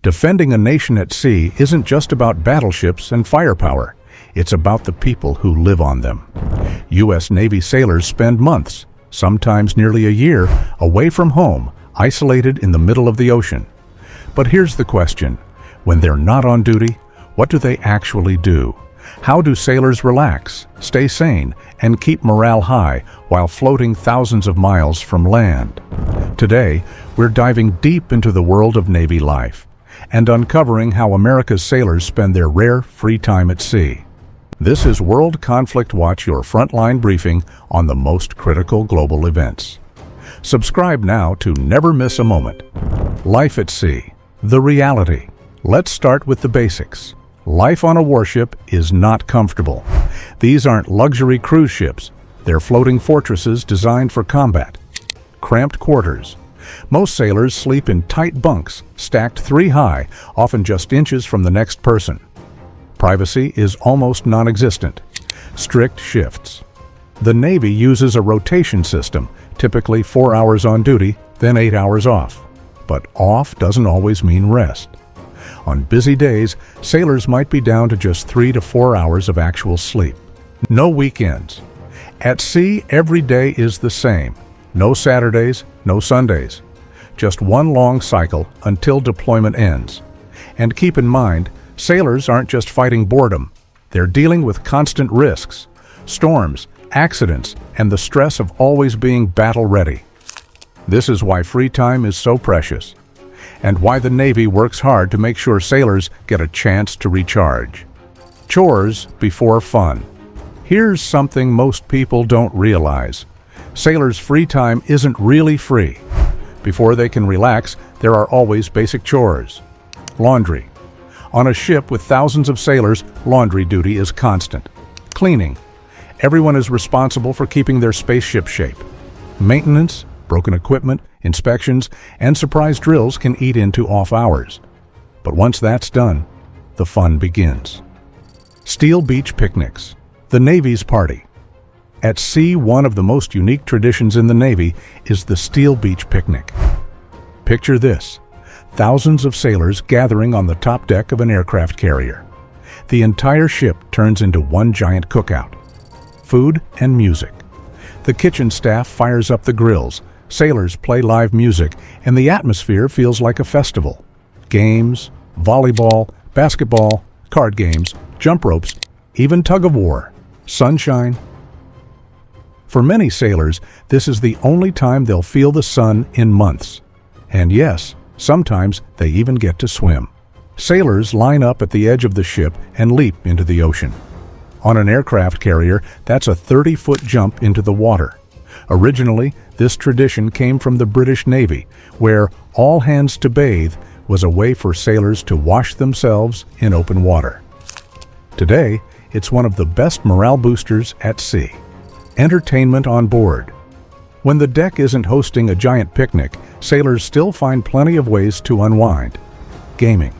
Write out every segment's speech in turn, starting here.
Defending a nation at sea isn't just about battleships and firepower. It's about the people who live on them. U.S. Navy sailors spend months, sometimes nearly a year, away from home, isolated in the middle of the ocean. But here's the question. When they're not on duty, what do they actually do? How do sailors relax, stay sane, and keep morale high while floating thousands of miles from land? Today, we're diving deep into the world of Navy life and uncovering how America's sailors spend their rare free time at sea. This is World Conflict Watch, your frontline briefing on the most critical global events. Subscribe now to never miss a moment. Life at sea, the reality. Let's start with the basics. Life on a warship is not comfortable. These aren't luxury cruise ships. They're floating fortresses designed for combat. Cramped quarters. Most sailors sleep in tight bunks, stacked 3 high, often just inches from the next person. Privacy is almost non-existent. Strict shifts. The Navy uses a rotation system, typically 4 hours on duty, then 8 hours off. But off doesn't always mean rest. On busy days, sailors might be down to just 3 to 4 hours of actual sleep. No weekends. At sea, every day is the same. No Saturdays, no Sundays. Just one long cycle until deployment ends. And keep in mind, sailors aren't just fighting boredom. They're dealing with constant risks, storms, accidents, and the stress of always being battle-ready. This is why free time is so precious, and why the Navy works hard to make sure sailors get a chance to recharge. Chores before fun. Here's something most people don't realize. Sailors' free time isn't really free. Before they can relax, there are always basic chores. Laundry. On a ship with thousands of sailors, laundry duty is constant. Cleaning. Everyone is responsible for keeping their spaceship shape. Maintenance, broken equipment, inspections, and surprise drills can eat into off hours. But once that's done, the fun begins. Steel beach picnics. The Navy's party. At sea, one of the most unique traditions in the Navy is the Steel Beach Picnic. Picture this. Thousands of sailors gathering on the top deck of an aircraft carrier. The entire ship turns into one giant cookout. Food and music. The kitchen staff fires up the grills, sailors play live music, and the atmosphere feels like a festival. Games, volleyball, basketball, card games, jump ropes, even tug-of-war, sunshine. For many sailors, this is the only time they'll feel the sun in months. And yes, sometimes they even get to swim. Sailors line up at the edge of the ship and leap into the ocean. On an aircraft carrier, that's a 30-foot jump into the water. Originally, this tradition came from the British Navy, where all hands to bathe was a way for sailors to wash themselves in open water. Today, it's one of the best morale boosters at sea. Entertainment on board. When the deck isn't hosting a giant picnic, sailors still find plenty of ways to unwind. Gaming.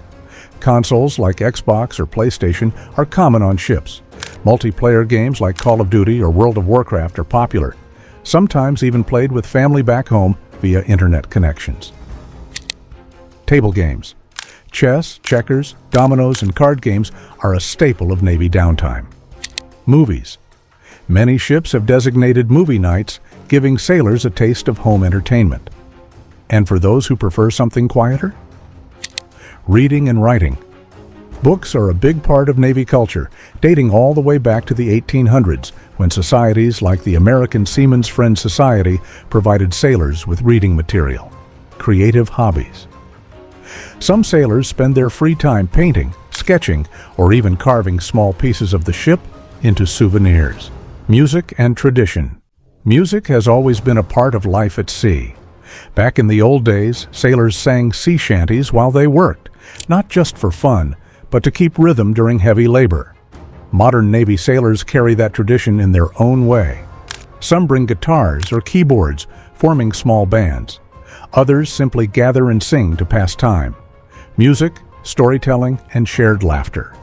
Consoles like Xbox or PlayStation are common on ships. Multiplayer games like Call of Duty or World of Warcraft are popular, sometimes even played with family back home via internet connections. Table games. Chess, checkers, dominoes, and card games are a staple of Navy downtime. Movies. Many ships have designated movie nights, giving sailors a taste of home entertainment. And for those who prefer something quieter? Reading and writing. Books are a big part of Navy culture, dating all the way back to the 1800s, when societies like the American Seamen's Friend Society provided sailors with reading material. Creative hobbies. Some sailors spend their free time painting, sketching, or even carving small pieces of the ship into souvenirs. Music and tradition. Music has always been a part of life at sea. Back in the old days, sailors sang sea shanties while they worked, not just for fun, but to keep rhythm during heavy labor. Modern Navy sailors carry that tradition in their own way. Some bring guitars or keyboards, forming small bands. Others simply gather and sing to pass time. Music, storytelling, and shared laughter.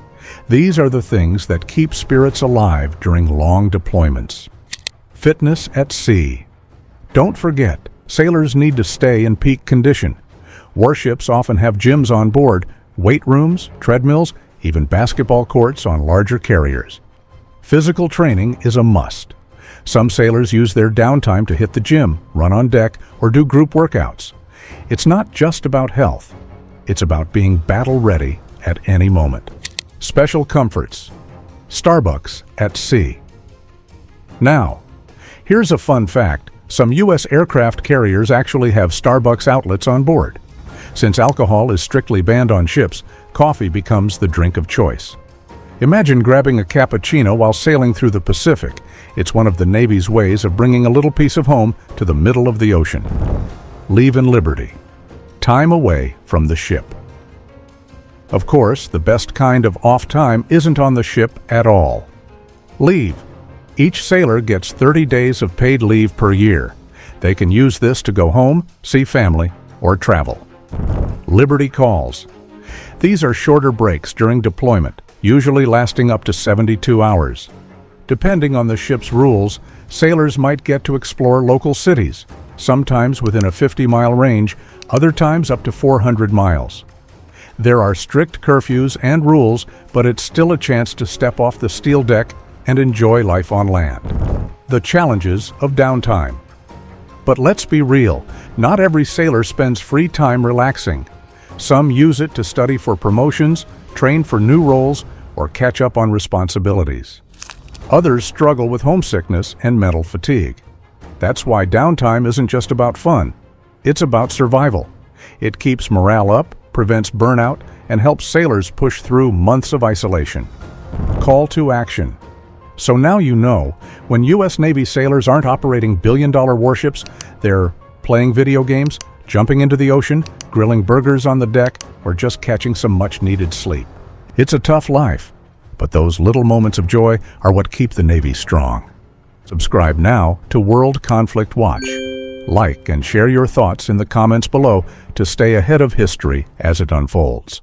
These are the things that keep spirits alive during long deployments. Fitness at sea. Don't forget, sailors need to stay in peak condition. Warships often have gyms on board, weight rooms, treadmills, even basketball courts on larger carriers. Physical training is a must. Some sailors use their downtime to hit the gym, run on deck, or do group workouts. It's not just about health. It's about being battle-ready at any moment. Special comforts. Starbucks at sea. Now, here's a fun fact. Some U.S. aircraft carriers actually have Starbucks outlets on board. Since alcohol is strictly banned on ships, coffee becomes the drink of choice. Imagine grabbing a cappuccino while sailing through the Pacific. It's one of the Navy's ways of bringing a little piece of home to the middle of the ocean. Leave in liberty. Time away from the ship. Of course, the best kind of off time isn't on the ship at all. Leave. Each sailor gets 30 days of paid leave per year. They can use this to go home, see family, or travel. Liberty calls. These are shorter breaks during deployment, usually lasting up to 72 hours. Depending on the ship's rules, sailors might get to explore local cities, sometimes within a 50-mile range, other times up to 400 miles. There are strict curfews and rules, but it's still a chance to step off the steel deck and enjoy life on land. The challenges of downtime. But let's be real, not every sailor spends free time relaxing. Some use it to study for promotions, train for new roles, or catch up on responsibilities. Others struggle with homesickness and mental fatigue. That's why downtime isn't just about fun. It's about survival. It keeps morale up, prevents burnout, and helps sailors push through months of isolation. Call to action. So now you know, when U.S. Navy sailors aren't operating billion-dollar warships, they're playing video games, jumping into the ocean, grilling burgers on the deck, or just catching some much-needed sleep. It's a tough life, but those little moments of joy are what keep the Navy strong. Subscribe now to World Conflict Watch. Like and share your thoughts in the comments below to stay ahead of history as it unfolds.